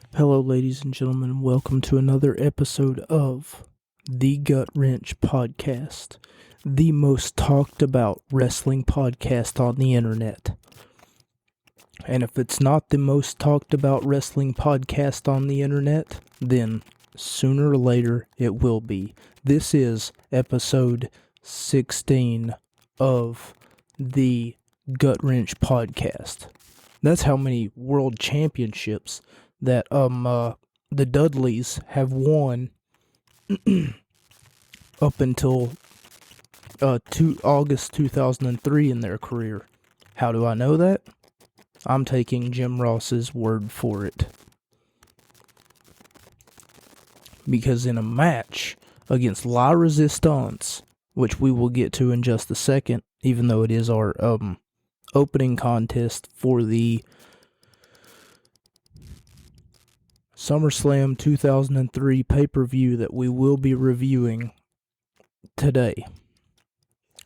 Hello, ladies and gentlemen, and welcome to another episode of the Gut Wrench Podcast, the most talked about wrestling podcast on the internet. And if it's not the most talked about wrestling podcast on the internet, then sooner or later it will be. This is episode 16 of the Gut Wrench Podcast. That's how many world championships that the Dudleys have won up until August 2003 in their career. How do I know that? I'm taking Jim Ross's word for it. Because in a match against La Resistance, which we will get to in just a second, even though it is our opening contest for the SummerSlam 2003 pay-per-view that we will be reviewing today.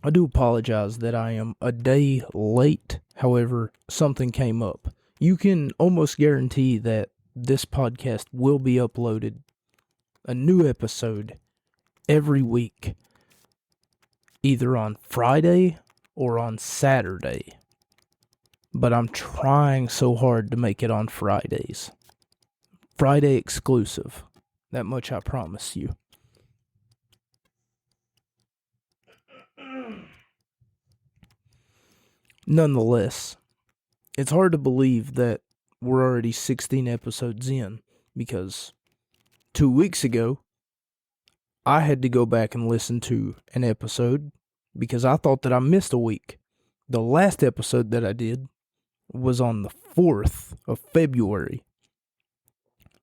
I do apologize that I am a day late. However, something came up. You can almost guarantee that this podcast will be uploaded, a new episode, every week, either on Friday or on Saturday. But I'm trying so hard to make it on Fridays. Friday exclusive. That much I promise you. Nonetheless, it's hard to believe that we're already 16 episodes in, because 2 weeks ago, I had to go back and listen to an episode because I thought that I missed a week. The last episode that I did was on the 4th of February.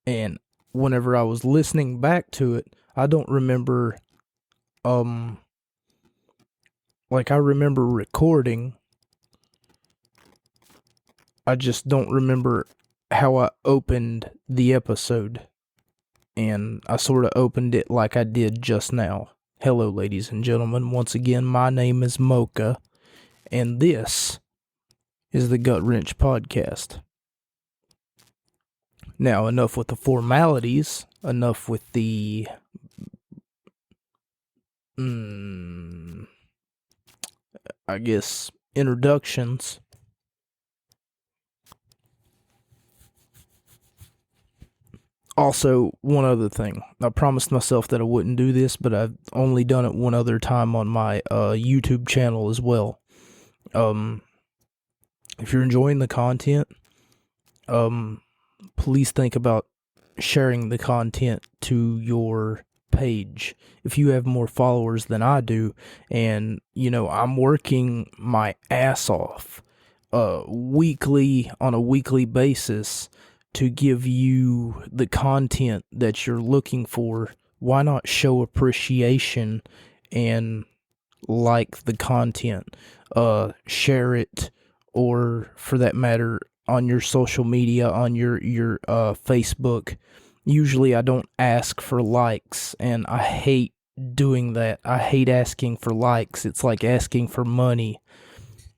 And whenever I was listening back to it, I don't remember, I remember recording. I just don't remember how I opened the episode. And I sort of opened it like I did just now. Hello, ladies and gentlemen. Once again, my name is Mocha, and this is the Gut Wrench Podcast. Now, enough with the formalities, enough with the introductions. Also, one other thing. I promised myself that I wouldn't do this, but I've only done it one other time on my YouTube channel as well. If you're enjoying the content, please think about sharing the content to your page. If you have more followers than I do, and I'm working my ass off on a weekly basis to give you the content that you're looking for, why not show appreciation and like the content, share it, or for that matter, on your social media, on your Facebook. Usually I don't ask for likes, and I hate doing that. I hate asking for likes. It's like asking for money,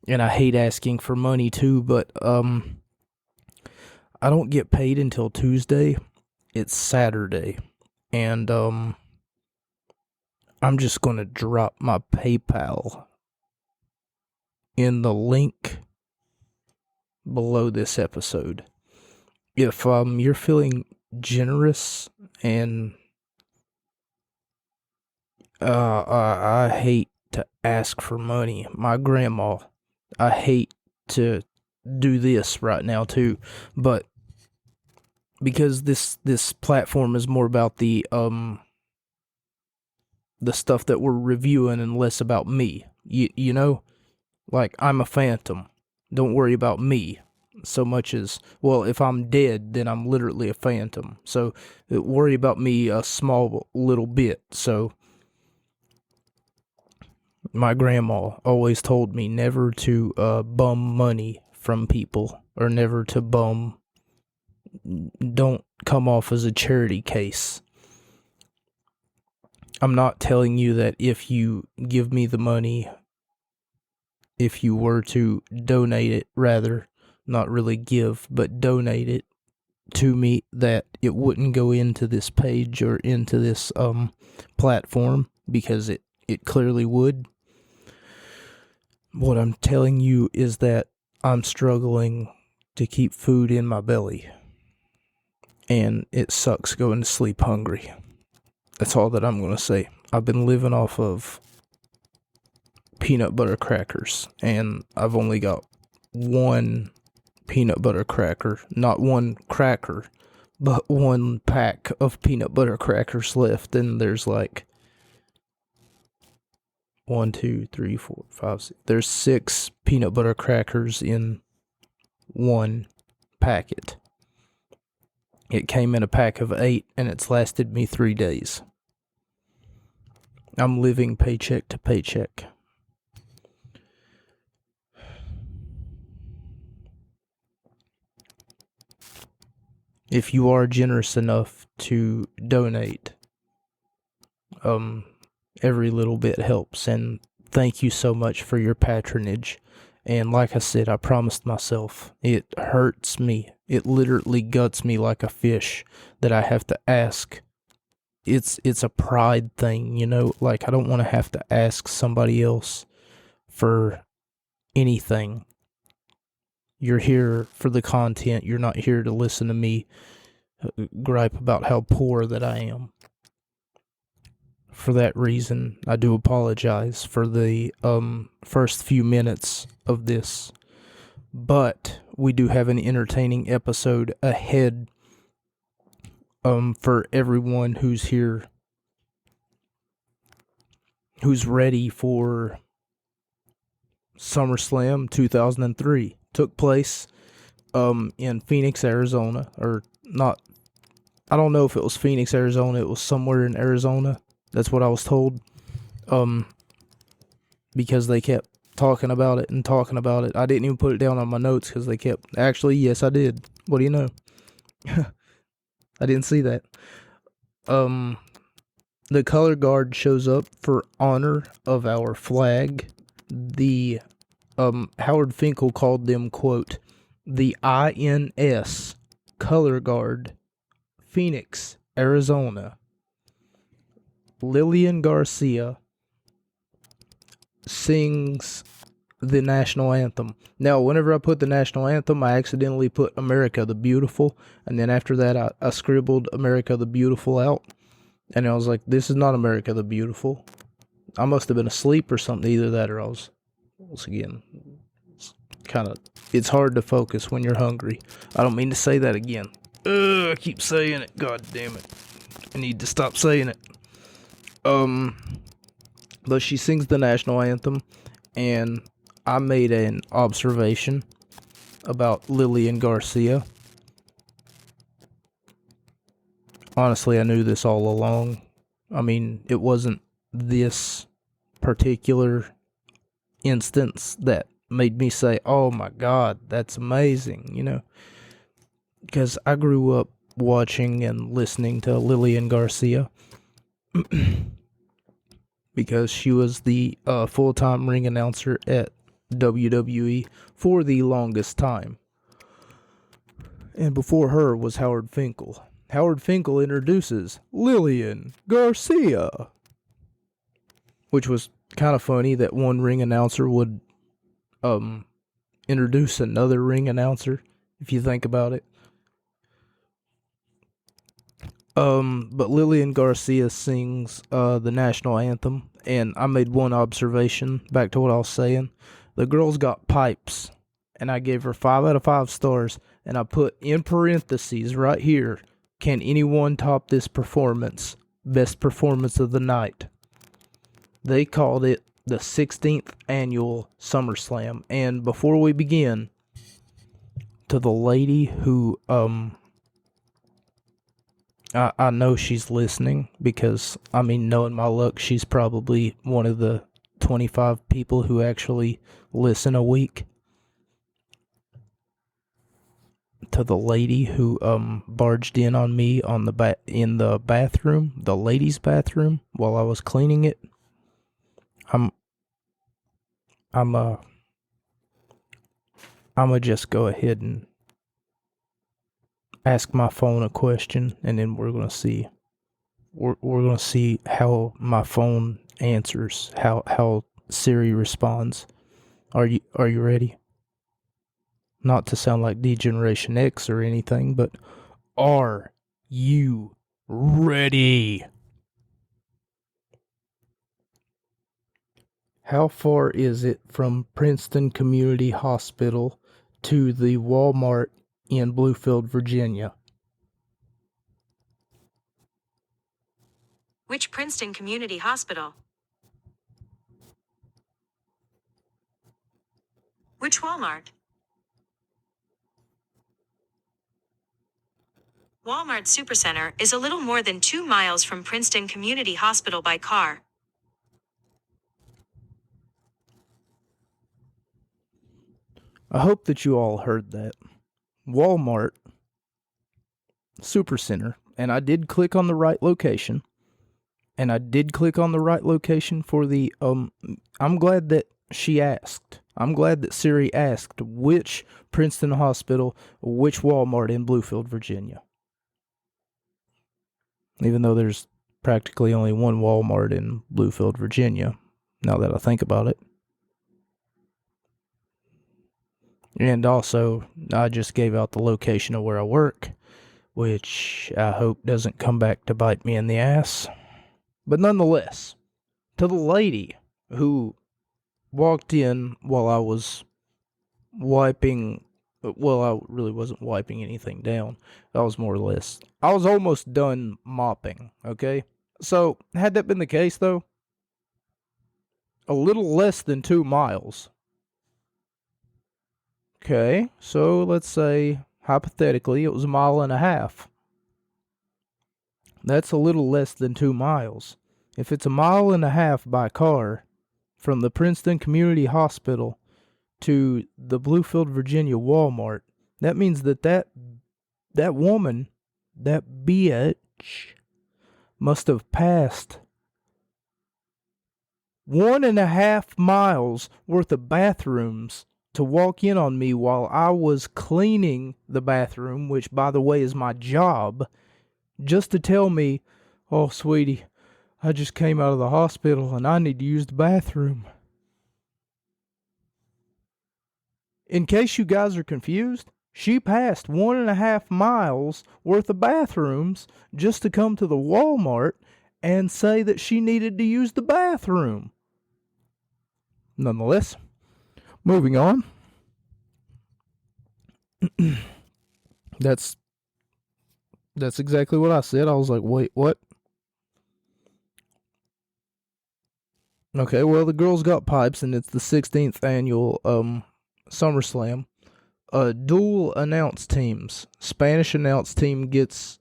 and I hate asking for money too, but I don't get paid until Tuesday. It's Saturday, and I'm just going to drop my PayPal in the link below this episode. If you're feeling generous, and I hate to ask for money. My grandma, I hate to do this right now too, but because this platform is more about the stuff that we're reviewing and less about me. You know, like, I'm a phantom. Don't worry about me so much as, well, if I'm dead, then I'm literally a phantom. So worry about me a small little bit. So my grandma always told me never to bum money from people, or never to bum. Don't come off as a charity case. I'm not telling you that if you give me the money, if you were to donate it, rather, not really give, but donate it, to me that it wouldn't go into this page or into this platform, because it clearly would. What I'm telling you is that I'm struggling to keep food in my belly, and it sucks going to sleep hungry. That's all that I'm going to say. I've been living off of peanut butter crackers, and I've only got one peanut butter cracker, not one cracker, but one pack of peanut butter crackers left, and there's like 1, 2, 3, 4, 5, 6. There's 6 peanut butter crackers in one packet. It came in a pack of 8, and it's lasted me 3 days. I'm living paycheck to paycheck. If you are generous enough to donate, every little bit helps, and thank you so much for your patronage. And like I said, I promised myself, it hurts me. It literally guts me like a fish that I have to ask. It's a pride thing, you know, like I don't want to have to ask somebody else for anything. You're here for the content. You're not here to listen to me gripe about how poor that I am. For that reason, I do apologize for the first few minutes of this. But we do have an entertaining episode ahead for everyone who's here, who's ready for SummerSlam 2003. Took place in Phoenix, Arizona, or not. I don't know if it was Phoenix, Arizona. It was somewhere in Arizona. That's what I was told. Because they kept talking about it and talking about it. I didn't even put it down on my notes because they kept. Actually, yes, I did. What do you know? I didn't see that. The color guard shows up for honor of our flag. The Howard Finkel called them, quote, the INS color guard, Phoenix, Arizona. Lillian Garcia sings the national anthem. Now, whenever I put the national anthem, I accidentally put America the Beautiful, and then after that, I scribbled America the Beautiful out, and I was like, this is not America the Beautiful. I must have been asleep or something, either that or I was, once again, it's hard to focus when you're hungry. I don't mean to say that again. I keep saying it, god damn it. I need to stop saying it. But she sings the national anthem, and I made an observation about Lillian Garcia. Honestly, I knew this all along. I mean, it wasn't this particular instance that made me say, oh my god, that's amazing, you know? Because I grew up watching and listening to Lillian Garcia. Because she was the full-time ring announcer at WWE for the longest time. And before her was Howard Finkel. Howard Finkel introduces Lillian Garcia. Which was kind of funny that one ring announcer would introduce another ring announcer, if you think about it. But Lillian Garcia sings the national anthem, and I made one observation, back to what I was saying. The girl's got pipes, and I gave her 5 out of 5 stars, and I put in parentheses right here, can anyone top this performance? Best performance of the night. They called it the 16th annual SummerSlam, and before we begin, to the lady who, I know she's listening, because, I mean, knowing my luck, she's probably one of the 25 people who actually listen a week. To the lady who barged in on me on in the bathroom, the ladies' bathroom, while I was cleaning it, I'ma just go ahead and ask my phone a question, and then we're gonna see. We're gonna see how my phone answers, how Siri responds. Are you ready? Not to sound like D-Generation X or anything, but are you ready? How far is it from Princeton Community Hospital to the Walmart in Bluefield, Virginia? Which Princeton Community Hospital? Which Walmart? Walmart Supercenter is a little more than 2 miles from Princeton Community Hospital by car. I hope that you all heard that. Walmart Supercenter, and I did click on the right location. And I did click on the right location for the I'm glad that she asked. I'm glad that Siri asked which Princeton Hospital, which Walmart in Bluefield, Virginia. Even though there's practically only one Walmart in Bluefield, Virginia, now that I think about it. And also, I just gave out the location of where I work, which I hope doesn't come back to bite me in the ass. But nonetheless, to the lady who walked in while I was wiping, well, I really wasn't wiping anything down. I was almost done mopping, okay? So, had that been the case, though, a little less than 2 miles. Okay, so let's say, hypothetically, it was 1.5 miles. That's a little less than 2 miles. If it's 1.5 miles by car from the Princeton Community Hospital to the Bluefield, Virginia Walmart, that means that woman, that bitch, must have passed 1.5 miles worth of bathrooms to walk in on me while I was cleaning the bathroom, which, by the way, is my job, just to tell me, "Oh, sweetie, I just came out of the hospital and I need to use the bathroom." In case you guys are confused, she passed 1.5 miles worth of bathrooms just to come to the Walmart and say that she needed to use the bathroom. Nonetheless, moving on. That's exactly what I said. I was like, wait, what? Okay, well, the girls got pipes, and it's the 16th annual SummerSlam. Dual announce teams. Spanish announce team gets.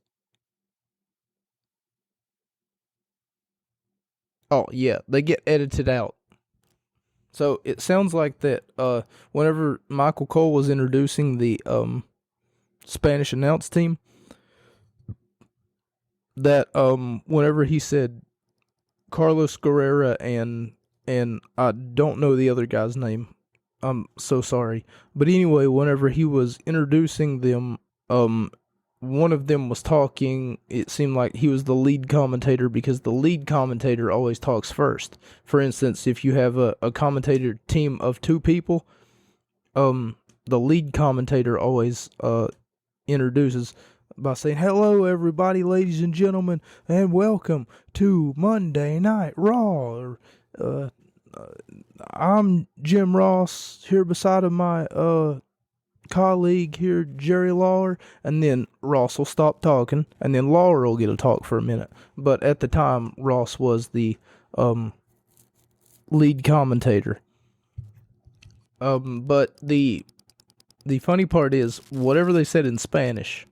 Oh yeah, they get edited out. So it sounds like that. Whenever Michael Cole was introducing the Spanish announce team, that whenever he said Carlos Guerrera and I don't know the other guy's name. I'm so sorry. But anyway, whenever he was introducing them, one of them was talking. It seemed like he was the lead commentator because the lead commentator always talks first. For instance, if you have a commentator team of 2 people, the lead commentator always introduces by saying, "Hello, everybody, ladies and gentlemen, and welcome to Monday Night Raw." I'm Jim Ross, here beside of my colleague here, Jerry Lawler, and then Ross will stop talking, and then Lawler will get to talk for a minute. But at the time, Ross was the lead commentator. But the funny part is, whatever they said in Spanish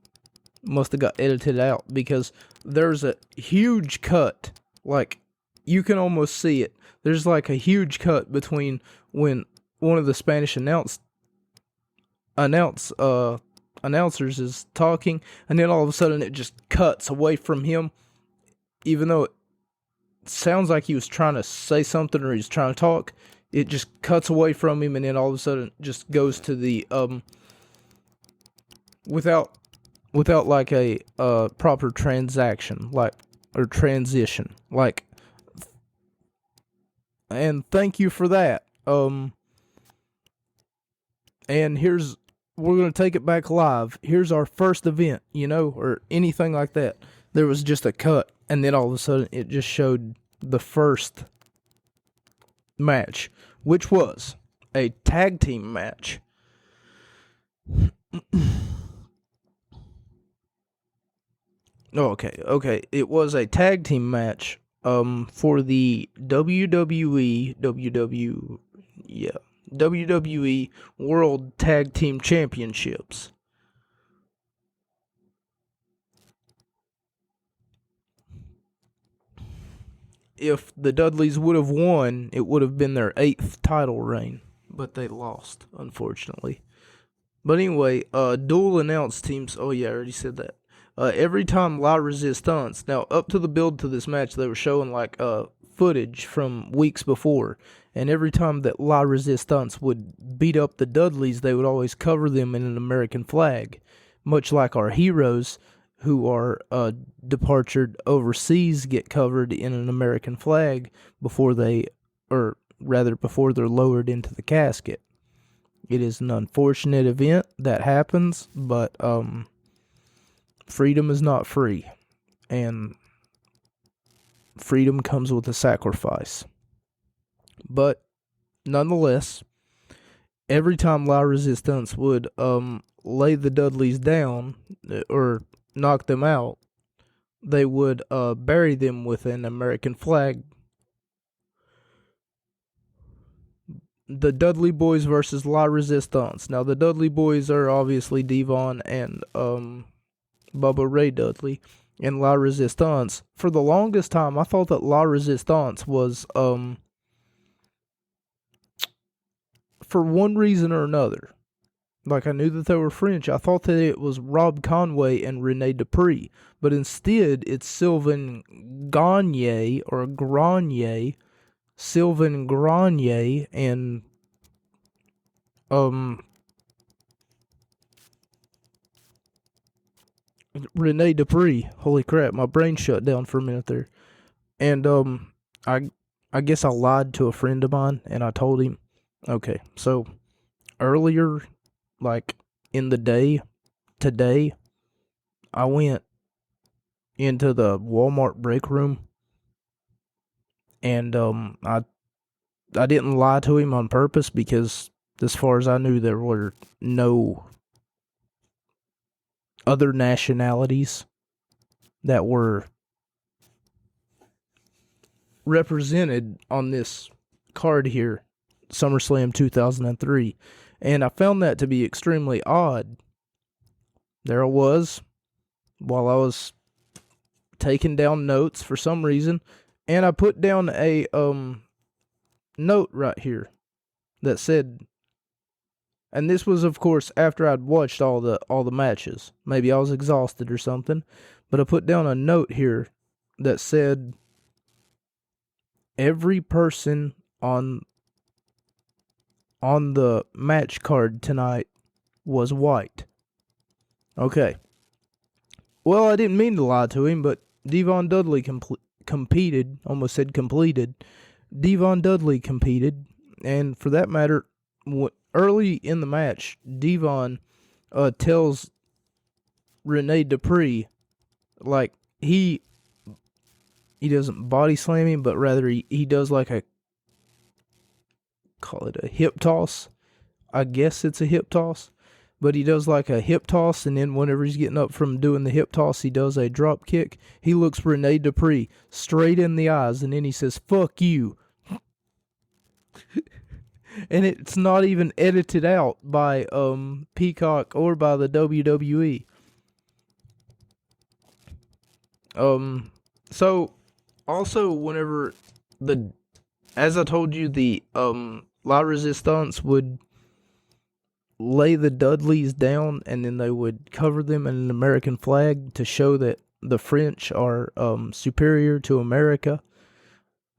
must have got edited out, because there's a huge cut, like, you can almost see it. There's like a huge cut between when one of the Spanish announcers is talking, and then all of a sudden it just cuts away from him, even though it sounds like he was trying to say something or he's trying to talk. It just cuts away from him, and then all of a sudden it just goes to the without without like a proper transaction, like, or transition, like. And thank you for that. And we're gonna take it back live. Here's our first event, or anything like that. There was just a cut, and then all of a sudden it just showed the first match, which was a tag team match. Okay. It was a tag team match for the WWE World Tag Team Championships. If the Dudleys would have won, it would have been their 8th title reign, but they lost, unfortunately. But anyway, dual announce teams. Oh yeah, I already said that. Every time La Resistance. Now, up to the build to this match, they were showing like footage from weeks before, and every time that La Resistance would beat up the Dudleys, they would always cover them in an American flag, much like our heroes who are departed overseas get covered in an American flag before before they're lowered into the casket. It is an unfortunate event that happens, but freedom is not free, and freedom comes with a sacrifice. But nonetheless, every time La Resistance would lay the Dudleys down or knock them out, they would bury them with an American flag. The Dudley Boys versus La Resistance. Now, the Dudley Boys are obviously Devon and Bubba Ray Dudley. And La Resistance. For the longest time, I thought that La Resistance was, for one reason or another, like I knew that they were French, I thought that it was Rob Conway and Rene Dupree. But instead, it's Sylvain Gagne, or Grenier, Sylvain Grenier, and Rene Dupree. Holy crap, my brain shut down for a minute there. And I guess I lied to a friend of mine, and I told him, okay, so earlier, like in the day, today, I went into the Walmart break room, and I didn't lie to him on purpose, because as far as I knew, there were no other nationalities that were represented on this card here, SummerSlam 2003. And I found that to be extremely odd. There I was, while I was taking down notes for some reason, and I put down a note right here that said, and this was of course after I'd watched all the matches. Maybe I was exhausted or something, but I put down a note here that said, every person on the match card tonight was white. Okay. Well, I didn't mean to lie to him, but Devon Dudley competed, almost said completed. Devon Dudley competed, and for that matter, early in the match, Devon tells Rene Dupree, like, he doesn't body slam him, but rather he does like call it a hip toss. I guess it's a hip toss. But he does like a hip toss, and then whenever he's getting up from doing the hip toss, he does a drop kick. He looks Rene Dupree straight in the eyes, and then he says, "Fuck you." And it's not even edited out by Peacock or by the WWE. So also whenever as I told you, the La Resistance would lay the Dudleys down, and then they would cover them in an American flag to show that the French are superior to America.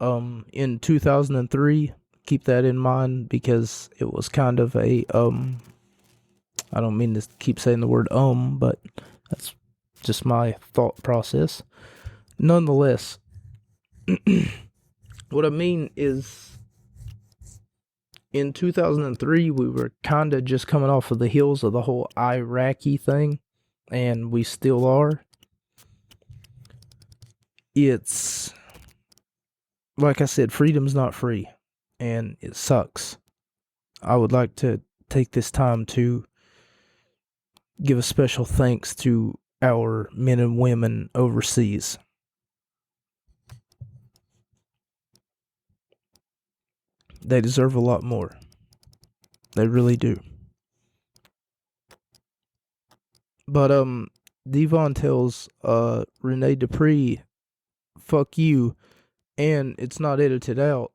In 2003, keep that in mind, because it was kind of a I don't mean to keep saying the word but That's just my thought process. Nonetheless, what I mean is, in 2003, we were kind of just coming off of the heels of the whole Iraqi thing, and we still are. It's, like I said, freedom's not free, and it sucks. I would like to take this time to give a special thanks to our men and women overseas. They deserve a lot more. They really do. But Devon tells Rene Dupree, fuck you, and it's not edited out.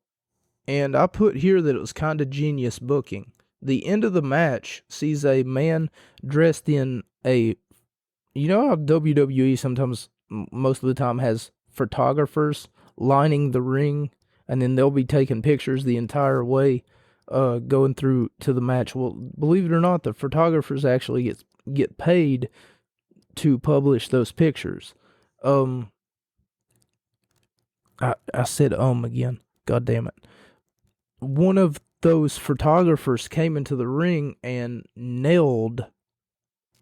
And I put here that it was kind of genius booking. The end of the match sees a man dressed in a, you know how WWE sometimes, most of the time, has photographers lining the ring, and then they'll be taking pictures the entire way going through to the match. Well, believe it or not, the photographers actually get paid to publish those pictures. I said again. God damn it. One of those photographers came into the ring and nailed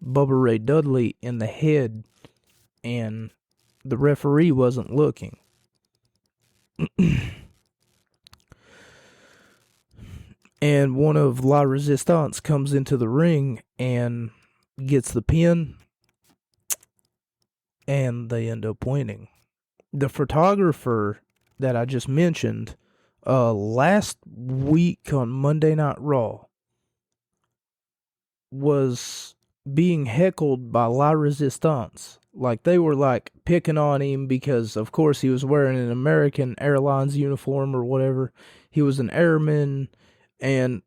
Bubba Ray Dudley in the head, and the referee wasn't looking. And one of La Resistance comes into the ring and gets the pin, and they end up winning. The photographer that I just mentioned, last week on Monday Night Raw, was being heckled by La Resistance. Like, they were like picking on him because, of course, he was wearing an American Airlines uniform or whatever. He was an airman, and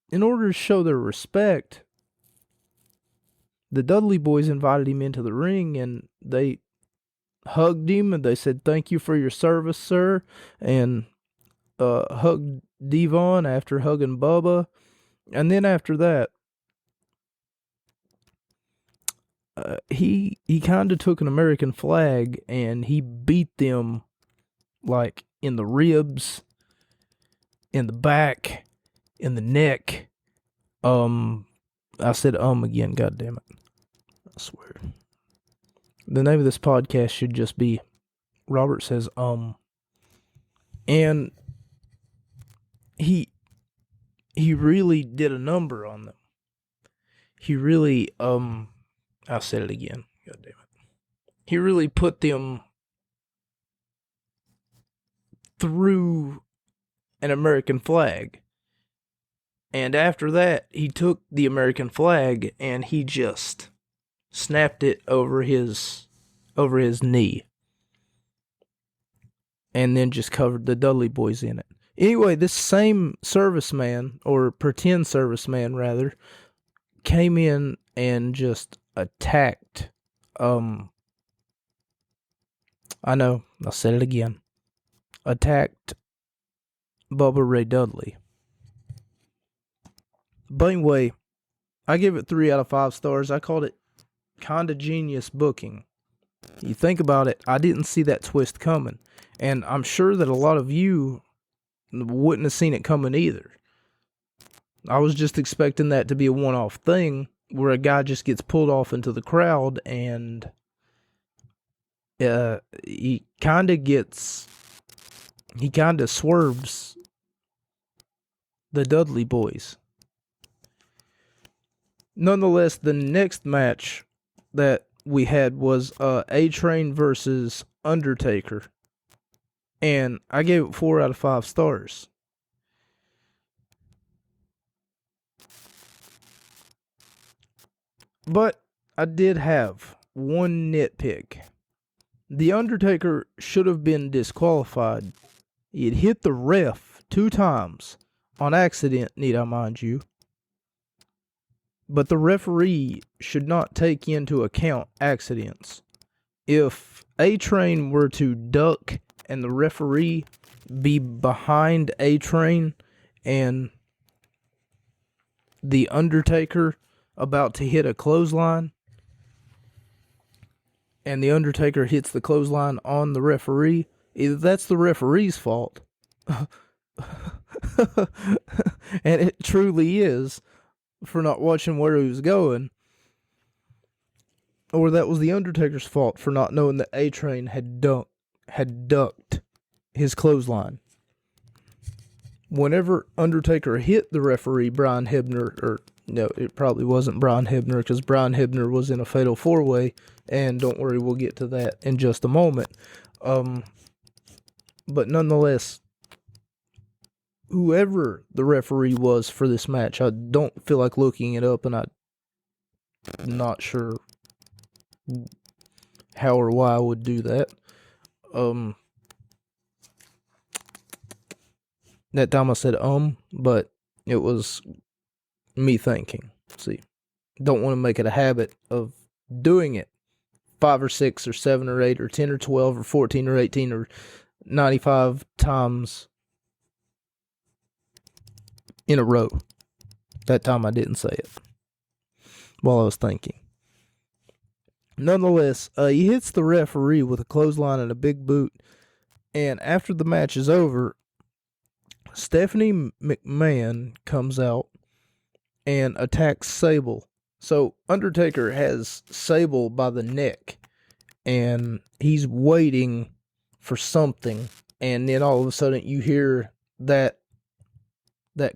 in order to show their respect, the Dudley boys invited him into the ring, and they hugged him, and they said, "Thank you for your service, sir," and hugged Devon after hugging Bubba. And then after that, he kind of took an American flag and he beat them, like, in the ribs, in the back, in the neck. I said again, god damn it. I swear. The name of this podcast should just be Robert Says And he really did a number on them. He really I said it again. God damn it. He really put them through an American flag. And after that, he took the American flag and he just snapped it over his knee. And then just covered the Dudley boys in it. Anyway, this same serviceman, or pretend serviceman rather, came in and just attacked, I know, I said it again, attacked Bubba Ray Dudley. But anyway, I give it 3 out of 5 stars. I called it kinda genius booking. You think about it, I didn't see that twist coming. And I'm sure that a lot of you wouldn't have seen it coming either. I was just expecting that to be a one-off thing where a guy just gets pulled off into the crowd and he kind of swerves the Dudley boys. Nonetheless, the next match that we had was A-Train versus Undertaker. And I gave it 4 out of 5 stars. But I did have one nitpick. The Undertaker should have been disqualified. He had hit the ref 2 times. On accident, need I mind you. But the referee should not take into account accidents. If A-Train were to duck and the referee be behind A-Train and the Undertaker about to hit a clothesline, and the Undertaker hits the clothesline on the referee, either that's the referee's fault, and it truly is, for not watching where he was going, or that was the Undertaker's fault for not knowing that A-Train had ducked his clothesline. Whenever Undertaker hit the referee, Brian Hebner, or no, it probably wasn't Brian Hebner, because Brian Hebner was in a fatal 4-way, and don't worry, we'll get to that in just a moment. But nonetheless, whoever the referee was for this match, I don't feel like looking it up, and I'm not sure how or why I would do that. That time I said but it was me thinking. See, don't want to make it a habit of doing it 5 or 6 or 7 or 8 or 10 or 12 or 14 or 18 or 95 times in a row. That time I didn't say it while I was thinking. Nonetheless, he hits the referee with a clothesline and a big boot, and after the match is over, Stephanie McMahon comes out and attacks Sable. So Undertaker has Sable by the neck, and he's waiting for something, and then all of a sudden you hear that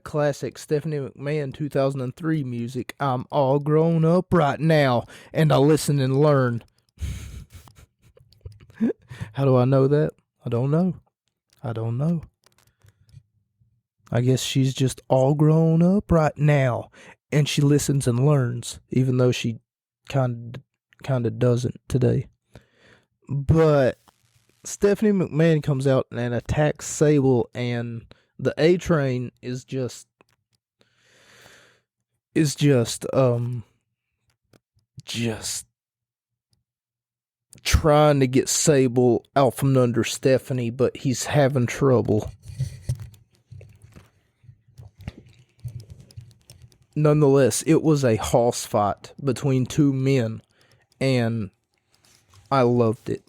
classic Stephanie McMahon 2003 music, I'm all grown up right now, and I listen and learn. How do I know that? I don't know. I guess she's just all grown up right now, and she listens and learns, even though she kind of doesn't today. But Stephanie McMahon comes out and attacks Sable, and the A-Train is just trying to get Sable out from under Stephanie, but he's having trouble. Nonetheless, it was a hoss fight between two men, and I loved it.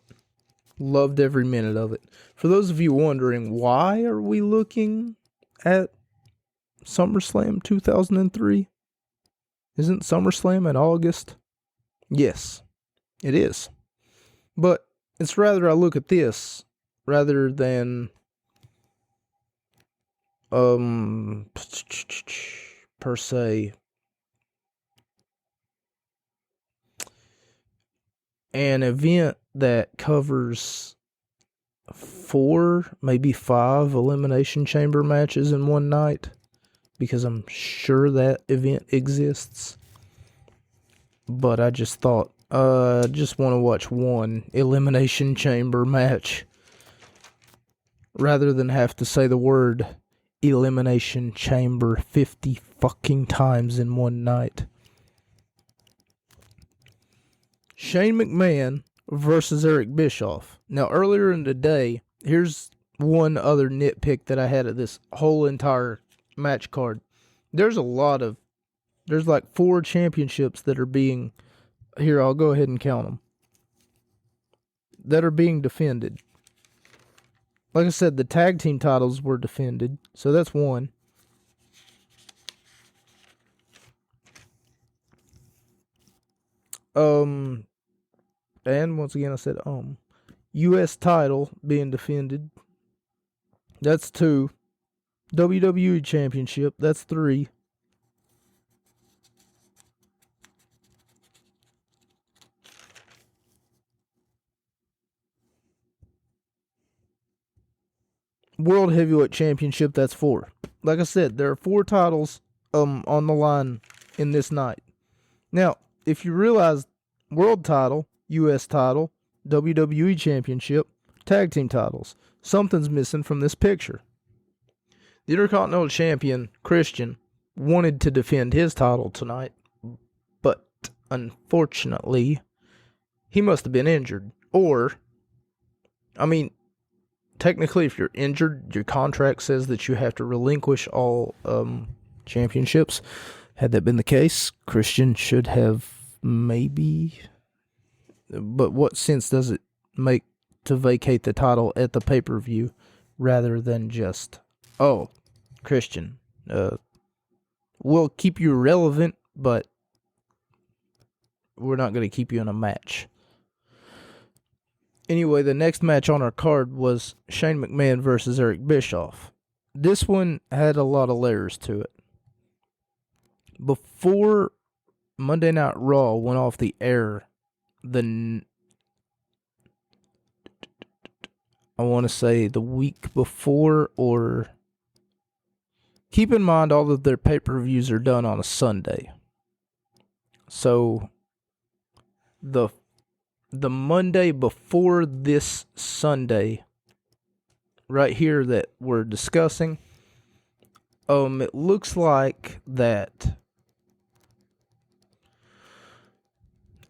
Loved every minute of it. For those of you wondering, why are we looking at SummerSlam 2003? Isn't SummerSlam in August? Yes, it is. But it's rather I look at this rather than per se an event that covers 4, maybe 5 Elimination Chamber matches in one night, because I'm sure that event exists. But I just thought, just want to watch one Elimination Chamber match rather than have to say the word Elimination Chamber 50 fucking times in one night. Shane McMahon versus Eric Bischoff. Now, earlier in the day, here's one other nitpick that I had of this whole entire match card. There's like 4 championships that are being, here, I'll go ahead and count them, that are being defended. Like I said, the tag team titles were defended, so that's 1. And once again I said US title being defended, that's 2. WWE Championship, that's 3. World Heavyweight Championship, that's 4. Like I said, there are 4 titles on the line in this night. Now, if you realize, world title, US title, WWE Championship, tag team titles, something's missing from this picture. The Intercontinental Champion, Christian, wanted to defend his title tonight, but unfortunately, he must have been injured. Or, I mean, technically, if you're injured, your contract says that you have to relinquish all championships. Had that been the case, Christian should have maybe But what sense does it make to vacate the title at the pay-per-view rather than just, oh, Christian, we'll keep you relevant, but we're not going to keep you in a match. Anyway, the next match on our card was Shane McMahon versus Eric Bischoff. This one had a lot of layers to it. Before Monday Night Raw went off the air, I want to say the week before, or keep in mind all of their pay-per-views are done on a Sunday. So the Monday before this Sunday right here that we're discussing, it looks like that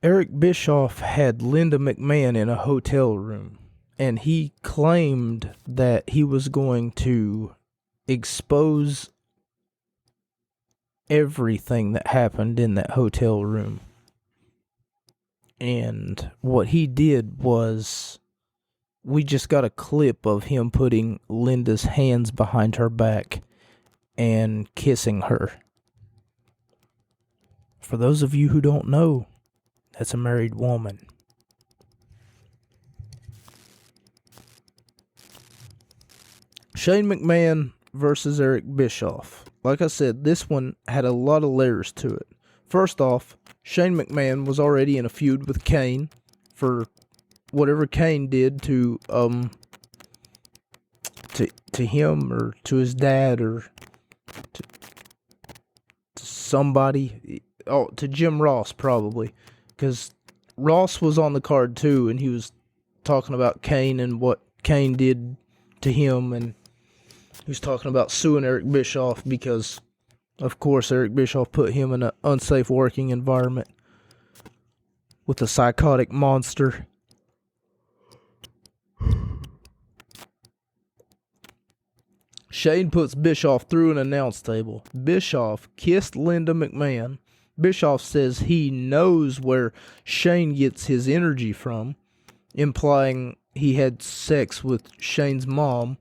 Eric Bischoff had Linda McMahon in a hotel room, and he claimed that he was going to expose everything that happened in that hotel room. And what he did was, we just got a clip of him putting Linda's hands behind her back and kissing her. For those of you who don't know, that's a married woman. Shane McMahon versus Eric Bischoff. Like I said, this one had a lot of layers to it. First off, Shane McMahon was already in a feud with Kane for whatever Kane did to him, or to his dad, or to somebody. Oh, to Jim Ross probably, because Ross was on the card too, and he was talking about Kane and what Kane did to him, and he was talking about suing Eric Bischoff because, of course, Eric Bischoff put him in an unsafe working environment with a psychotic monster. Shane puts Bischoff through an announce table. Bischoff kissed Linda McMahon. Bischoff says he knows where Shane gets his energy from, implying he had sex with Shane's mom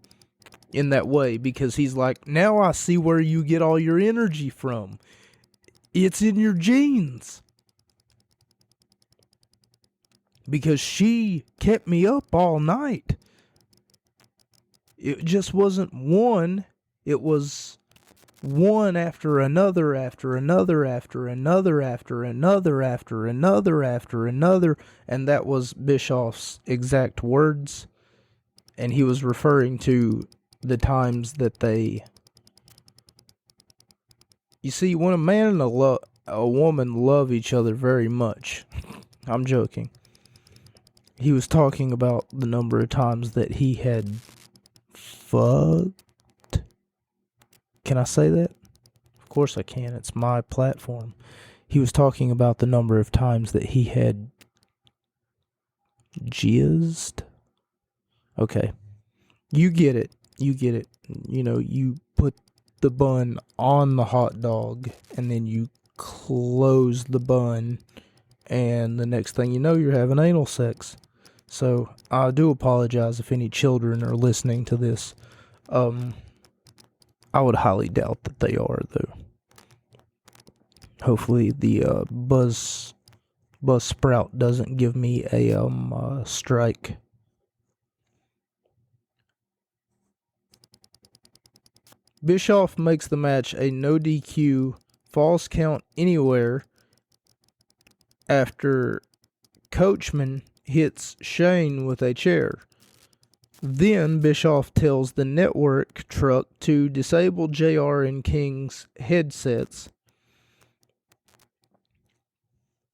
in that way, because he's like, now I see where you get all your energy from. It's in your genes. Because she kept me up all night. It just wasn't one. It was one after another, after another, after another, after another, after another, after another. And that was Bischoff's exact words. And he was referring to the times that they... You see, when a man and a woman love each other very much, I'm joking, he was talking about the number of times that he had fucked. Can I say that? Of course I can. It's my platform. He was talking about the number of times that he had jizzed. Okay. You get it. You get it. You know, you put the bun on the hot dog, and then you close the bun, and the next thing you know, you're having anal sex. So, I do apologize if any children are listening to this. I would highly doubt that they are, though. Hopefully the Buzz Sprout doesn't give me a strike. Bischoff makes the match a no DQ, falls count anywhere after Coachman hits Shane with a chair. Then Bischoff tells the network truck to disable JR and King's headsets.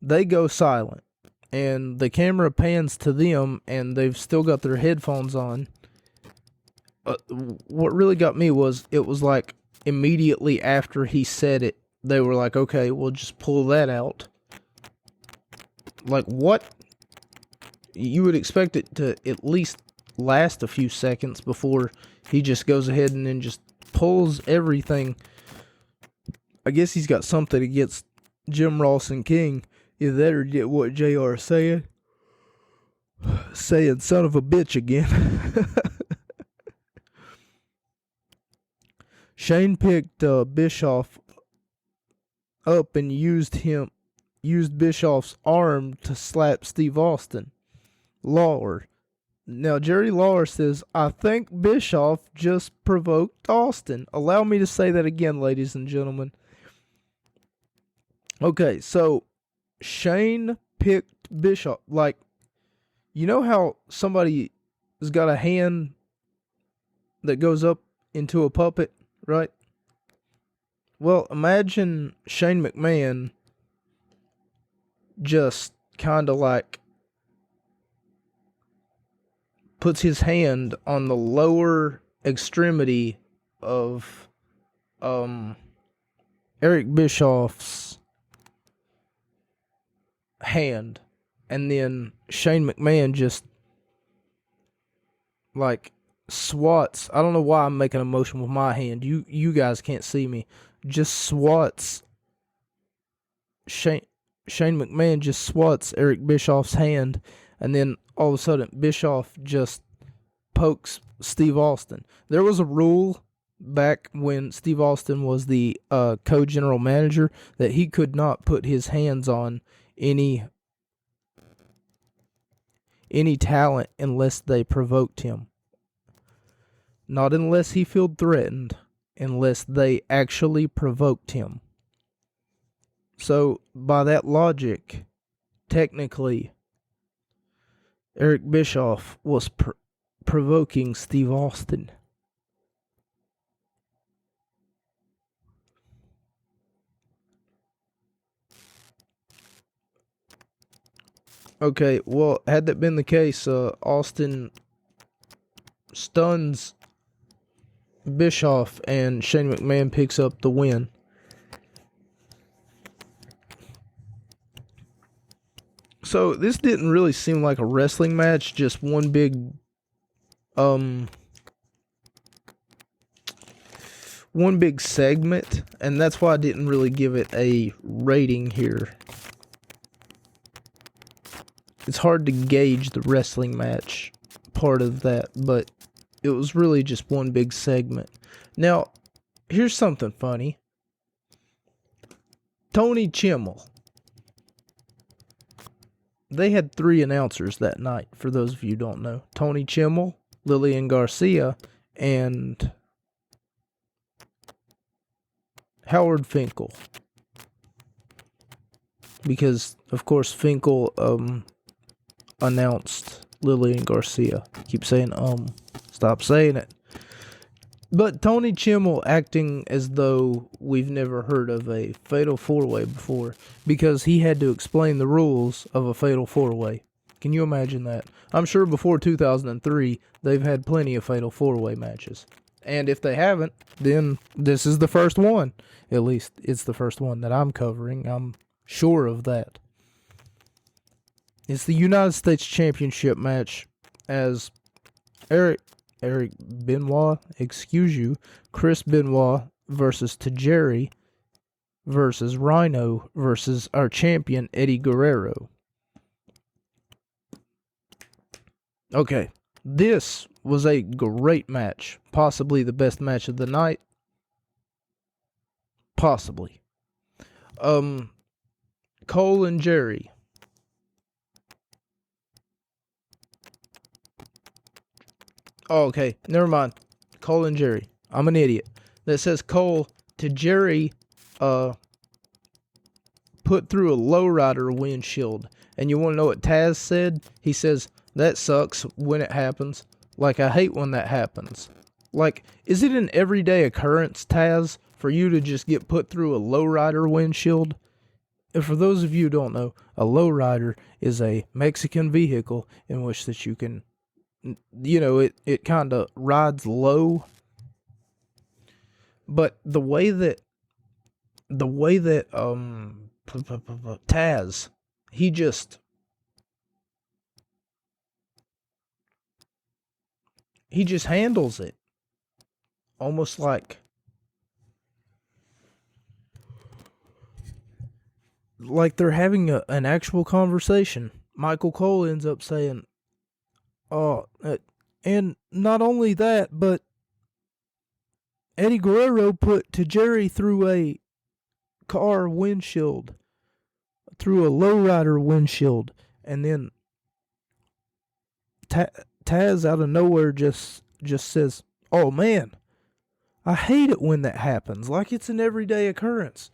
They go silent, and the camera pans to them, and they've still got their headphones on. What really got me was, it was like immediately after he said it, they were like, okay, we'll just pull that out. Like, what? You would expect it to at least last a few seconds before he just goes ahead and then just pulls everything. I guess he's got something against Jim Ross and King. Either that or get what JR said. saying son of a bitch again. Shane picked Bischoff up and used Bischoff's arm to slap Steve Austin. Lawler. Now, Jerry Lawler says, I think Bischoff just provoked Austin. Allow me to say that again, ladies and gentlemen. Okay, so Shane picked Bischoff. Like, you know how somebody has got a hand that goes up into a puppet, right? Well, imagine Shane McMahon just kind of like puts his hand on the lower extremity of Eric Bischoff's hand, and then Shane McMahon just like swats. I don't know why I'm making a motion with my hand. You guys can't see me. Just swats Shane McMahon just swats Eric Bischoff's hand, and then all of a sudden Bischoff just pokes Steve Austin. There was a rule back when Steve Austin was the co-general manager that he could not put his hands on any talent unless they provoked him. Not unless he felt threatened, unless they actually provoked him. So, by that logic, technically, Eric Bischoff was provoking Steve Austin. Okay, well, had that been the case, Austin stuns Bischoff and Shane McMahon picks up the win. So this didn't really seem like a wrestling match, just one big segment, and that's why I didn't really give it a rating here. It's hard to gauge the wrestling match part of that, but it was really just one big segment. Now, here's something funny. Tony Chimmel. They had 3 announcers that night, for those of you who don't know. Tony Chimmel, Lillian Garcia, and Howard Finkel. Because, of course, Finkel announced Lillian Garcia. Keep saying Stop saying it. But Tony Chimmel acting as though we've never heard of a Fatal 4-Way before, because he had to explain the rules of a Fatal 4-Way. Can you imagine that? I'm sure before 2003, they've had plenty of Fatal 4-Way matches. And if they haven't, then this is the first one. At least it's the first one that I'm covering. I'm sure of that. It's the United States Championship match as Eric Benoit, Chris Benoit versus Tajiri versus Rhino versus our champion Eddie Guerrero. Okay, this was a great match. Possibly the best match of the night. Possibly. Cole and Jerry. Oh, okay. Never mind. Cole and Jerry. I'm an idiot. That says Cole to Jerry put through a lowrider windshield. And you want to know what Taz said? He says, that sucks when it happens. Like, I hate when that happens. Like, is it an everyday occurrence, Taz, for you to just get put through a lowrider windshield? And for those of you who don't know, a lowrider is a Mexican vehicle in which that you can, you know, it kind of rides low. But the way that Taz, he just handles it almost like they're having an actual conversation. Michael Cole ends up saying, Oh, and not only that, but Eddie Guerrero put Tajiri through a car windshield, through a lowrider windshield, and then Taz out of nowhere just says, "Oh man, I hate it when that happens. Like it's an everyday occurrence."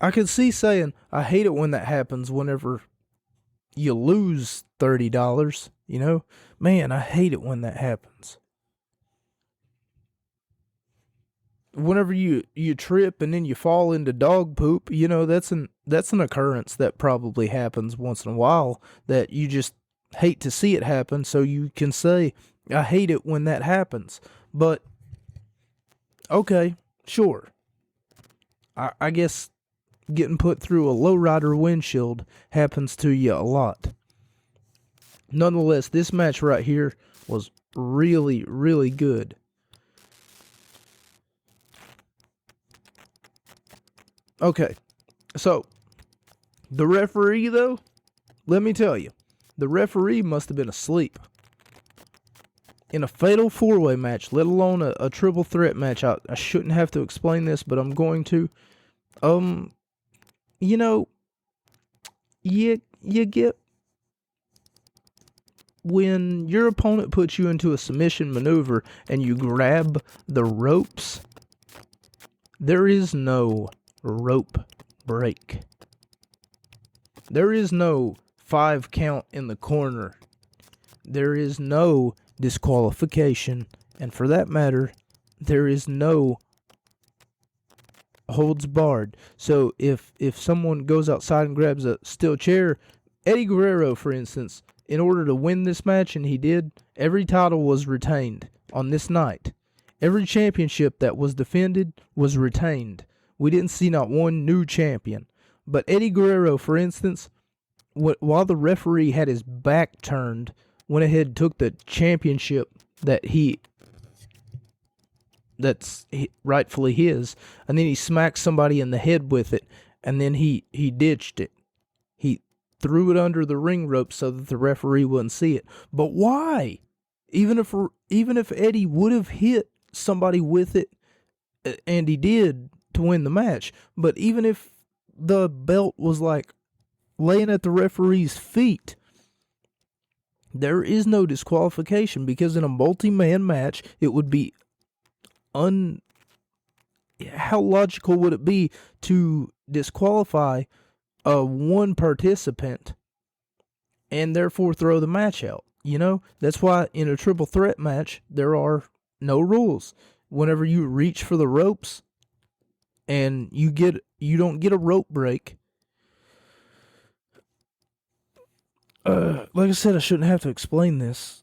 I could see saying, "I hate it when that happens whenever you lose $30, you know? Man, I hate it when that happens. Whenever you trip and then you fall into dog poop, that's an occurrence that probably happens once in a while that you just hate to see it happen, so you can say, I hate it when that happens. But okay, sure. I guess getting put through a lowrider windshield happens to you a lot. Nonetheless, this match right here was really, really good. Okay, so the referee, though, let me tell you, the referee must have been asleep. In a fatal four-way match, let alone a triple threat match, I shouldn't have to explain this, but I'm going to. You know, you get when your opponent puts you into a submission maneuver and you grab the ropes, there is no rope break. There is no 5 count in the corner. There is no disqualification. And for that matter, there is no holds barred. So if someone goes outside and grabs a steel chair, Eddie Guerrero, for instance, in order to win this match, and he did, every title was retained on this night. Every championship that was defended was retained. We didn't see not one new champion. But Eddie Guerrero, for instance, while the referee had his back turned, went ahead and took the championship that's rightfully his, and then he smacked somebody in the head with it, and then he ditched it. He threw it under the ring rope so that the referee wouldn't see it. But why? Even if Eddie would have hit somebody with it, and he did to win the match, but even if the belt was like laying at the referee's feet, there is no disqualification, because in a multi-man match, it would be how logical would it be to disqualify one participant and therefore throw the match out? That's why in a triple threat match there are no rules. Whenever you reach for the ropes and you don't get a rope break. Like I said, I shouldn't have to explain this.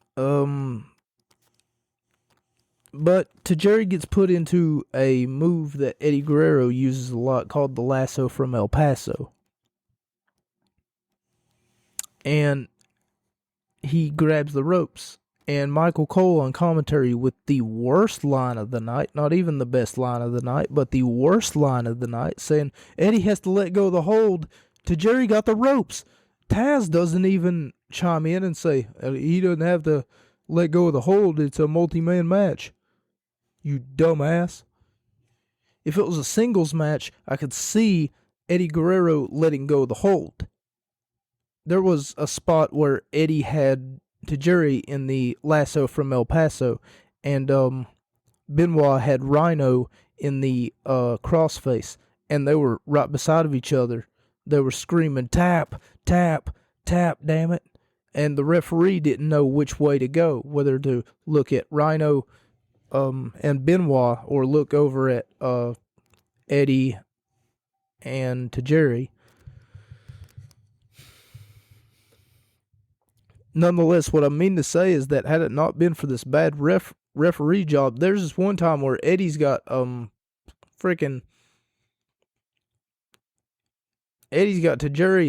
But Tajiri gets put into a move that Eddie Guerrero uses a lot called the lasso from El Paso. And he grabs the ropes. And Michael Cole on commentary with the worst line of the night, not even the best line of the night, but the worst line of the night, saying Eddie has to let go of the hold. Tajiri got the ropes. Taz doesn't even chime in and say he doesn't have to let go of the hold. It's a multi-man match. You dumbass. If it was a singles match, I could see Eddie Guerrero letting go of the hold. There was a spot where Eddie had Tajiri in the lasso from El Paso, and Benoit had Rhino in the crossface, and they were right beside of each other. They were screaming, tap, tap, tap, damn it. And the referee didn't know which way to go, whether to look at Rhino and Benoit or look over at Eddie and Tajiri. Nonetheless, what I mean to say is that had it not been for this bad referee job, there's this one time where Eddie's got Tajiri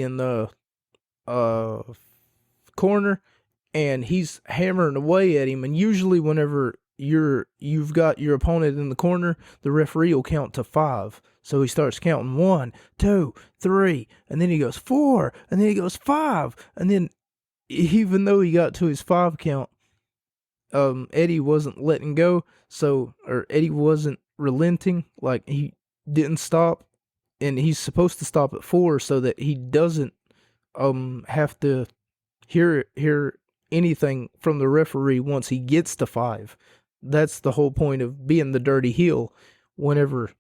in the corner, and he's hammering away at him. And usually, whenever you've got your opponent in the corner, the referee will count to 5. So he starts counting 1, 2, 3, and then he goes 4, and then he goes 5, and then even though he got to his 5 count, Eddie wasn't letting go, or Eddie wasn't relenting, like he didn't stop, and he's supposed to stop at 4 so that he doesn't have to hear anything from the referee once he gets to 5. That's the whole point of being the dirty heel. Whenever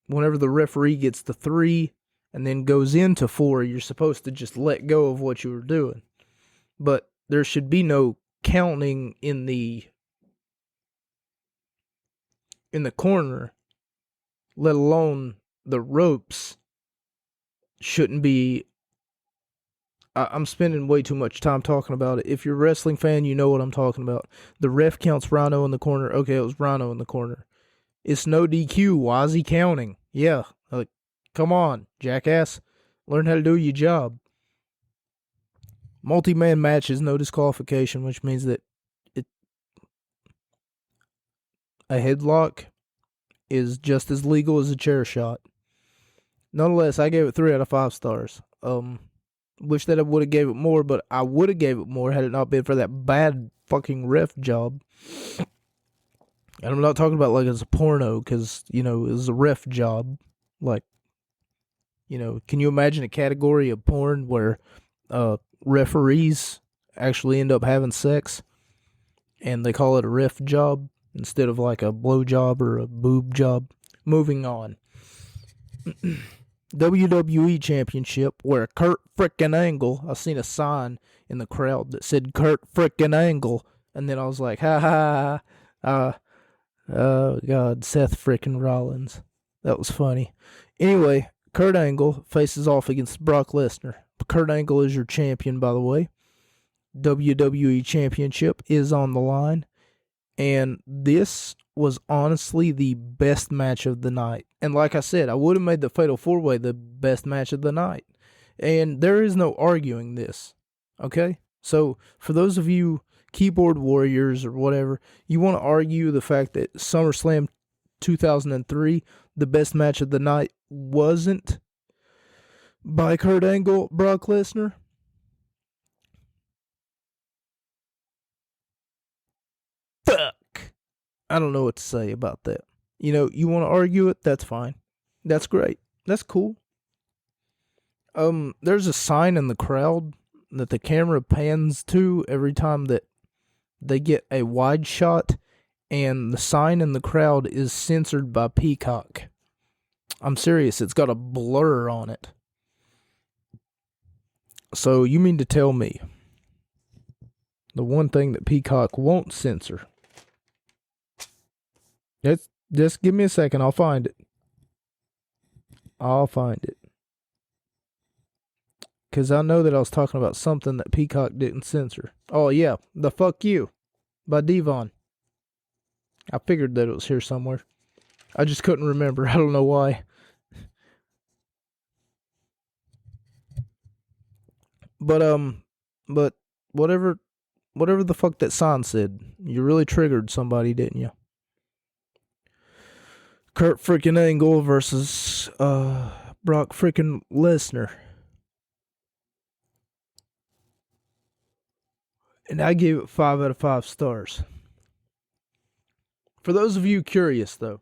the referee gets to 3 and then goes into 4, you're supposed to just let go of what you were doing. But there should be no counting in the corner, let alone the ropes. Shouldn't be. I'm spending way too much time talking about it. If you're a wrestling fan, you know what I'm talking about. The ref counts Rhino in the corner. Okay, it was Rhino in the corner. It's no DQ. Why is he counting? Yeah, like, come on, jackass. Learn how to do your job. Multi-man match is no disqualification, which means that a headlock is just as legal as a chair shot. Nonetheless, I gave it 3 out of 5 stars. Wish that I would have gave it more, but I would have gave it more had it not been for that bad fucking ref job. And I'm not talking about like it's a porno, because, it was a ref job. Like, can you imagine a category of porn where referees actually end up having sex and they call it a ref job instead of like a blow job or a boob job? Moving on. WWE Championship, where Kurt frickin' Angle, I seen a sign in the crowd that said Kurt frickin' Angle, and then I was like, ha ha ha, oh god, Seth frickin' Rollins. That was funny. Anyway, Kurt Angle faces off against Brock Lesnar. Kurt Angle is your champion, by the way. WWE Championship is on the line. And this was honestly the best match of the night. And like I said, I would have made the Fatal 4-Way the best match of the night. And there is no arguing this. Okay? So, for those of you keyboard warriors or whatever, you want to argue the fact that SummerSlam 2003, the best match of the night, wasn't by Kurt Angle, Brock Lesnar? Fuck. I don't know what to say about that. You want to argue it? That's fine. That's great. That's cool. There's a sign in the crowd that the camera pans to every time that they get a wide shot, and the sign in the crowd is censored by Peacock. I'm serious. It's got a blur on it. So you mean to tell me the one thing that Peacock won't censor? Just give me a second. I'll find it. Because I know that I was talking about something that Peacock didn't censor. Oh, yeah. The Fuck You by Devon. I figured that it was here somewhere. I just couldn't remember. I don't know why. But whatever the fuck that sign said, you really triggered somebody, didn't you? Kurt freaking Angle versus Brock freaking Lesnar. And I gave it 5 out of 5 stars. For those of you curious, though,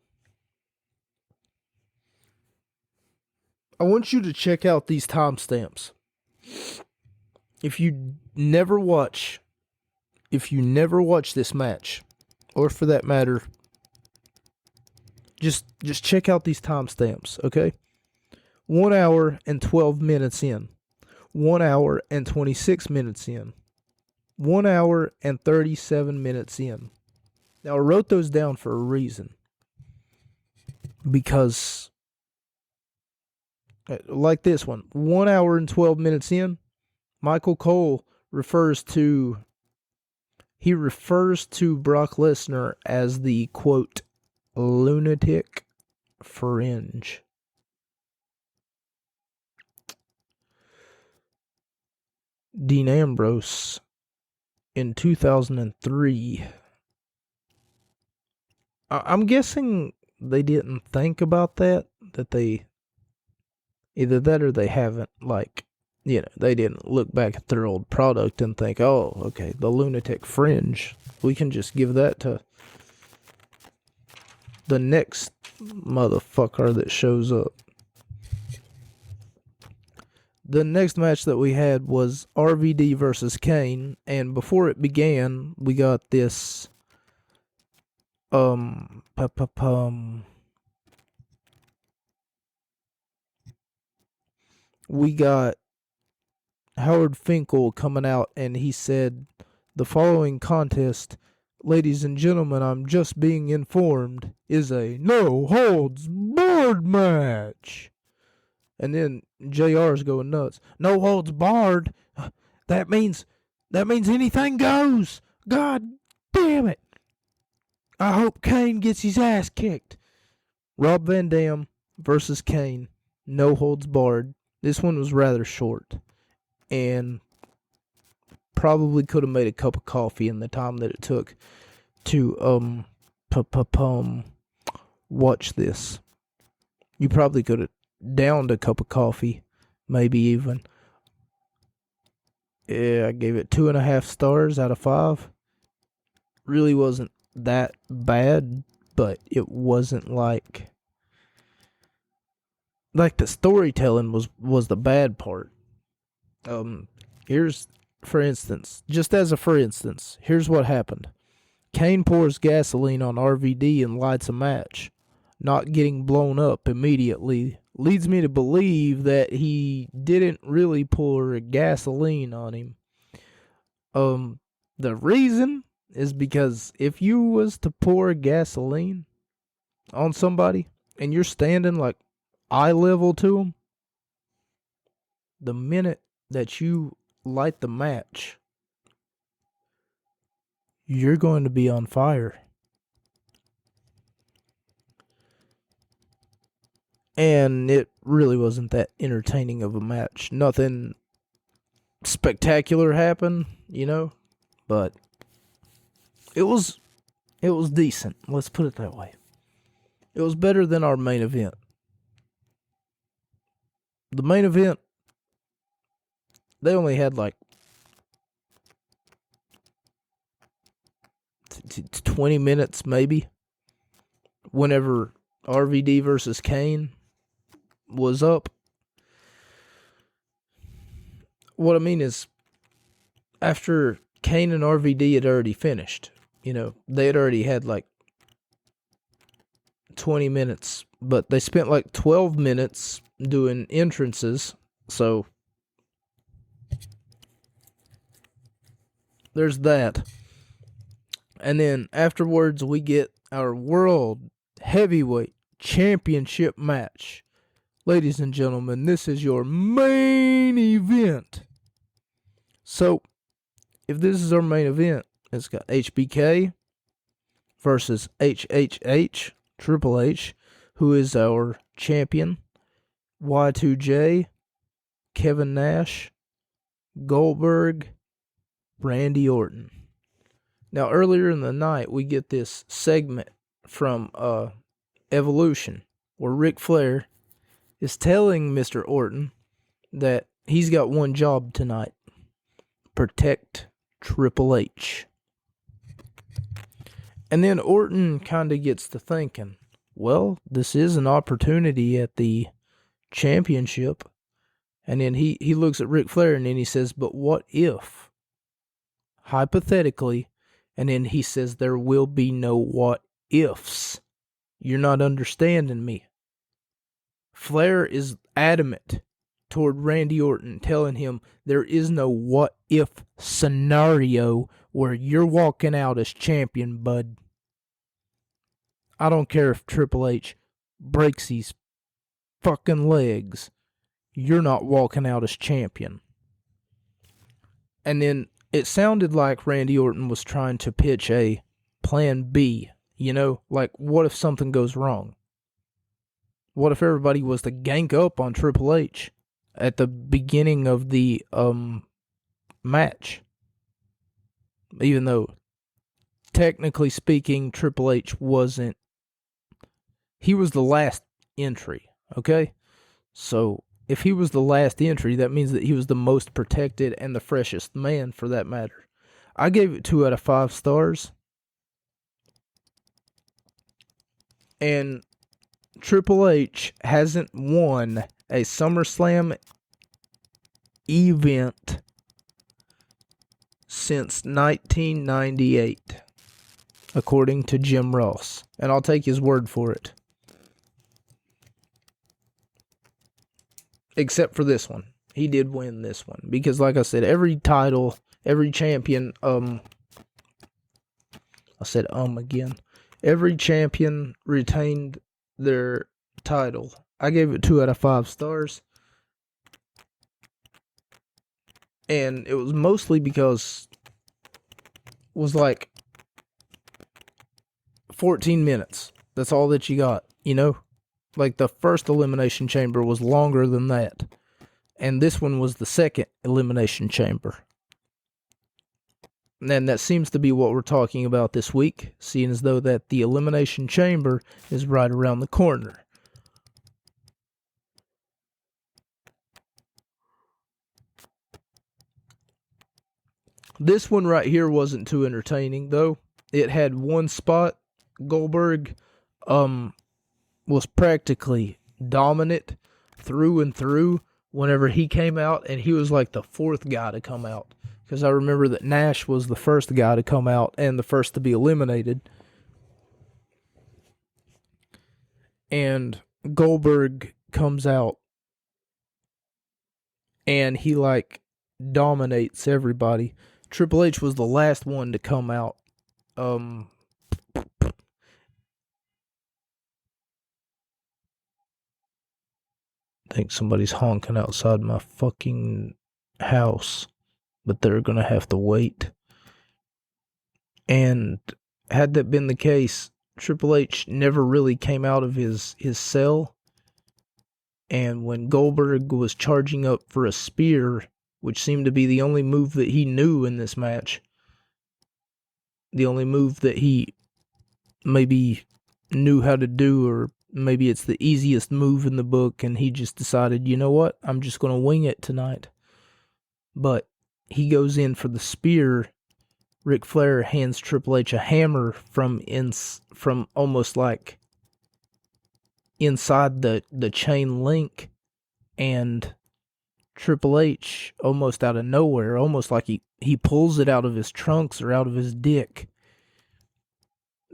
I want you to check out these timestamps. If you never watch this match, or for that matter, just check out these timestamps, okay? 1 hour and 12 minutes in. 1 hour and 26 minutes in. 1 hour and 37 minutes in. Now, I wrote those down for a reason. Because, like this one, 1 hour and 12 minutes in, Michael Cole refers to Brock Lesnar as the, quote, lunatic fringe. Dean Ambrose in 2003. I'm guessing they didn't think about that they either that or they haven't, like, they didn't look back at their old product and think, oh, okay, the lunatic fringe, we can just give that to the next motherfucker that shows up. The next match that we had was RVD versus Kane, and before it began, we got this we got Howard Finkel coming out, and he said, the following contest, ladies and gentlemen, I'm just being informed, is a no holds barred match. And then JR's going nuts. No holds barred? That means anything goes. God damn it. I hope Kane gets his ass kicked. Rob Van Dam versus Kane. No holds barred. This one was rather short. And probably could have made a cup of coffee in the time that it took to watch this. You probably could have downed a cup of coffee, maybe even. Yeah, I gave it 2.5 stars out of 5. Really wasn't that bad, but it wasn't like the storytelling was the bad part. Here's for instance, here's what happened. Kane pours gasoline on RVD and lights a match. Not getting blown up immediately leads me to believe that he didn't really pour gasoline on him. The reason is because if you was to pour gasoline on somebody and you're standing like eye level to them, the minute that you light the match, you're going to be on fire. And it really wasn't that entertaining of a match. Nothing spectacular happened, but it was decent. Let's put it that way. It was better than our main event. The main event, they only had like 20 minutes maybe. Whenever RVD versus Kane was up. What I mean is, after Kane and RVD had already finished, they had already had like 20 minutes, but they spent like 12 minutes doing entrances, so there's that. And then afterwards, we get our World Heavyweight Championship match. Ladies and gentlemen, this is your main event. So, if this is our main event, it's got HBK versus HHH, Triple H, who is our champion. Y2J, Kevin Nash, Goldberg, Randy Orton. Now, earlier in the night, we get this segment from Evolution, where Ric Flair is telling Mr. Orton that he's got one job tonight: protect Triple H. And then Orton kind of gets to thinking, well, this is an opportunity at the championship. And then he looks at Ric Flair and then he says, but what if, hypothetically, and then he says there will be no what ifs. You're not understanding me. Flair is adamant toward Randy Orton, telling him there is no what if scenario where you're walking out as champion, bud. I don't care if Triple H breaks his fucking legs. You're not walking out as champion. And then it sounded like Randy Orton was trying to pitch a plan B, like what if something goes wrong? What if everybody was to gank up on Triple H at the beginning of the match? Even though, technically speaking, Triple H wasn't. He was the last entry, okay? So, if he was the last entry, that means that he was the most protected and the freshest man, for that matter. I gave it 2 out of 5 stars. And Triple H hasn't won a SummerSlam event since 1998, according to Jim Ross. And I'll take his word for it. Except for this one. He did win this one. Because like I said, every title, every champion, I said again. Every champion retained their title. I gave it 2 out of 5 stars. And it was mostly because it was like 14 minutes. That's all that you got, you know? Like the first Elimination Chamber was longer than that. And this one was the second Elimination Chamber. And that seems to be what we're talking about this week, seeing as though that the Elimination Chamber is right around the corner. This one right here wasn't too entertaining, though. It had one spot. Goldberg was practically dominant through and through whenever he came out, and he was like the fourth guy to come out. Because I remember that Nash was the first guy to come out and the first to be eliminated. And Goldberg comes out and he like dominates everybody. Triple H was the last one to come out. I think somebody's honking outside my fucking house, but they're gonna have to wait. And had that been the case, Triple H never really came out of his cell. And when Goldberg was charging up for a spear, which seemed to be the only move that he knew in this match, the only move that he maybe knew how to do, or maybe it's the easiest move in the book, and he just decided, you know what, I'm just going to wing it tonight. But he goes in for the spear. Ric Flair hands Triple H a hammer from almost like inside the chain link, and Triple H, almost out of nowhere, almost like he pulls it out of his trunks or out of his dick,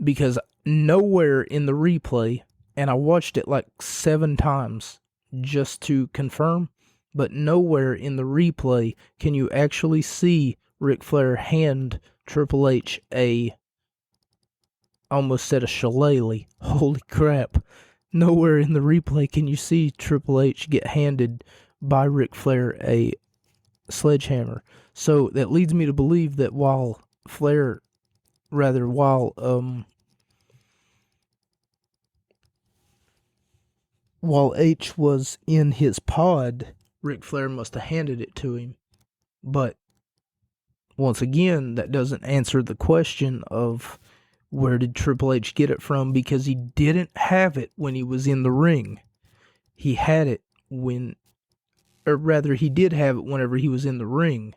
because nowhere in the replay, and I watched it like 7 times just to confirm, but nowhere in the replay can you actually see Ric Flair hand Triple H almost said a shillelagh. Holy crap. Nowhere in the replay can you see Triple H get handed by Ric Flair a sledgehammer. So that leads me to believe that while H was in his pod, Ric Flair must have handed it to him. But once again, that doesn't answer the question of where did Triple H get it from, because he didn't have it when he was in the ring. He had it he did have it whenever he was in the ring.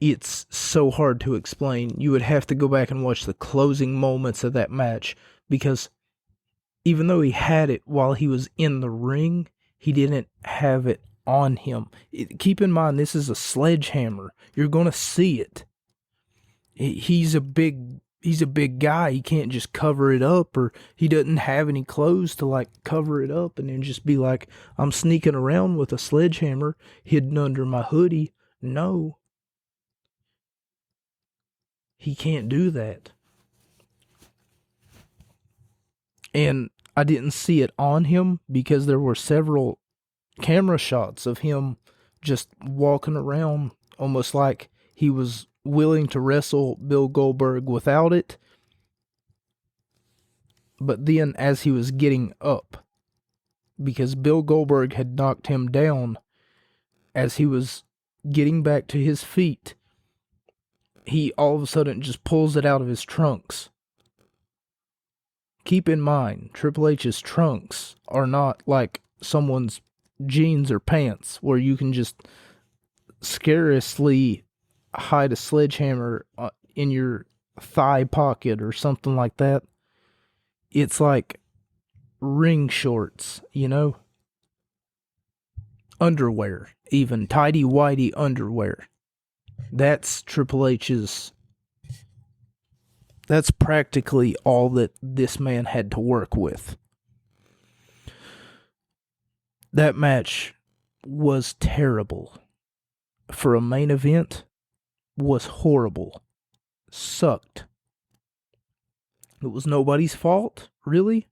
It's so hard to explain. You would have to go back and watch the closing moments of that match, because even though he had it while he was in the ring, he didn't have it on him. Keep in mind, this is a sledgehammer. You're going to see it. He's a big guy. He can't just cover it up, or he doesn't have any clothes to like cover it up and then just be like, I'm sneaking around with a sledgehammer hidden under my hoodie. No. He can't do that. And I didn't see it on him because there were several camera shots of him just walking around almost like he was willing to wrestle Bill Goldberg without it. But then as he was getting up, because Bill Goldberg had knocked him down, as he was getting back to his feet, he all of a sudden just pulls it out of his trunks. keep in mind, Triple H's trunks are not like someone's jeans or pants where you can just scarcely hide a sledgehammer in your thigh pocket or something like that. It's like ring shorts, underwear, even tidy whitey underwear. That's Triple H's. That's practically all that this man had to work with. That match was terrible. For a main event, was horrible. Sucked. It was nobody's fault, really.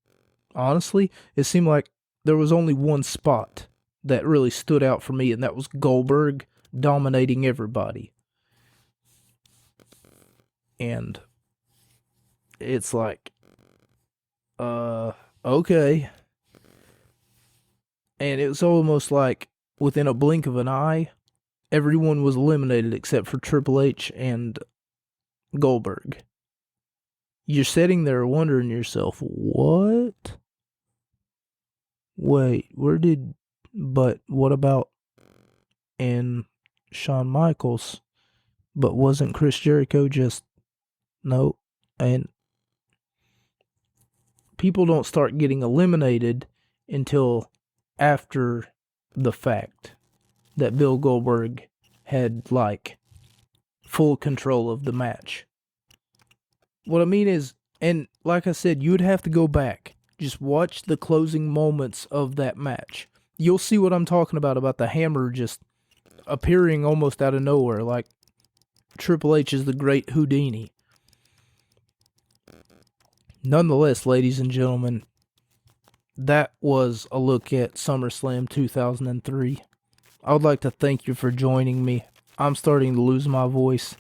Honestly, it seemed like there was only one spot that really stood out for me, and that was Goldberg dominating everybody. And it's like, okay. And it was almost like within a blink of an eye, everyone was eliminated except for Triple H and Goldberg. You're sitting there wondering yourself, what? Wait, but what about and Shawn Michaels? But wasn't Chris Jericho just, no? And people don't start getting eliminated until after the fact that Bill Goldberg had, like, full control of the match. What I mean is, and like I said, you would have to go back. Just watch the closing moments of that match. You'll see what I'm talking about the hammer just appearing almost out of nowhere, like Triple H is the great Houdini. Nonetheless, ladies and gentlemen, that was a look at SummerSlam 2003. I would like to thank you for joining me. I'm starting to lose my voice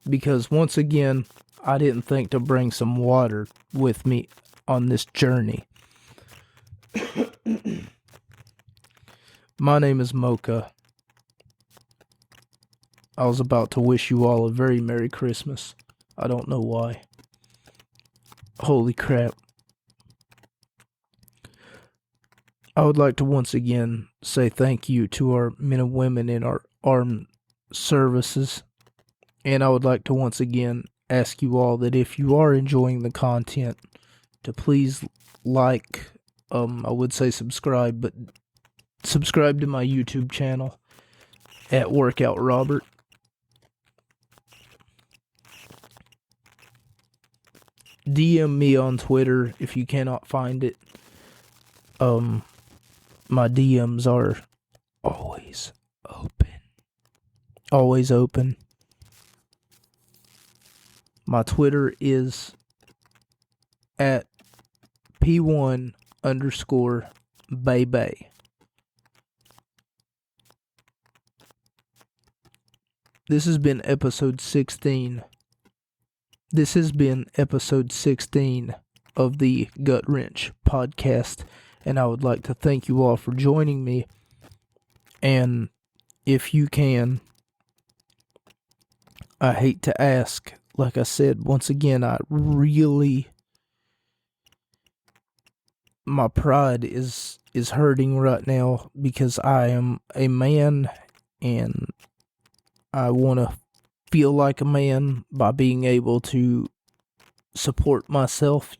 because once again, I didn't think to bring some water with me on this journey. My name is Mocha. I was about to wish you all a very Merry Christmas. I don't know why. Holy crap. I would like to once again say thank you to our men and women in our armed services. And I would like to once again ask you all that if you are enjoying the content, to please like, I would say subscribe, but subscribe to my YouTube channel at Workout Robert. DM me on Twitter if you cannot find it. My DMs are always open. Always open. My Twitter is at P1_Bay. This has been episode 16. This has been episode 16 of the Gut Wrench podcast, and I would like to thank you all for joining me. And if you can, I hate to ask, like I said, once again, my pride is hurting right now because I am a man and I want to feel like a man by being able to support myself,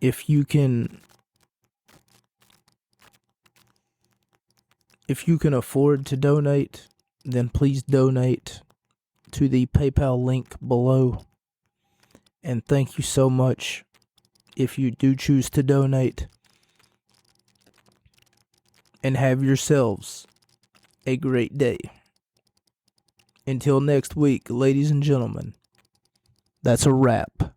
If you can afford to donate, then please donate to the PayPal link below. And thank you so much if you do choose to donate. And have yourselves a great day. Until next week, ladies and gentlemen, that's a wrap.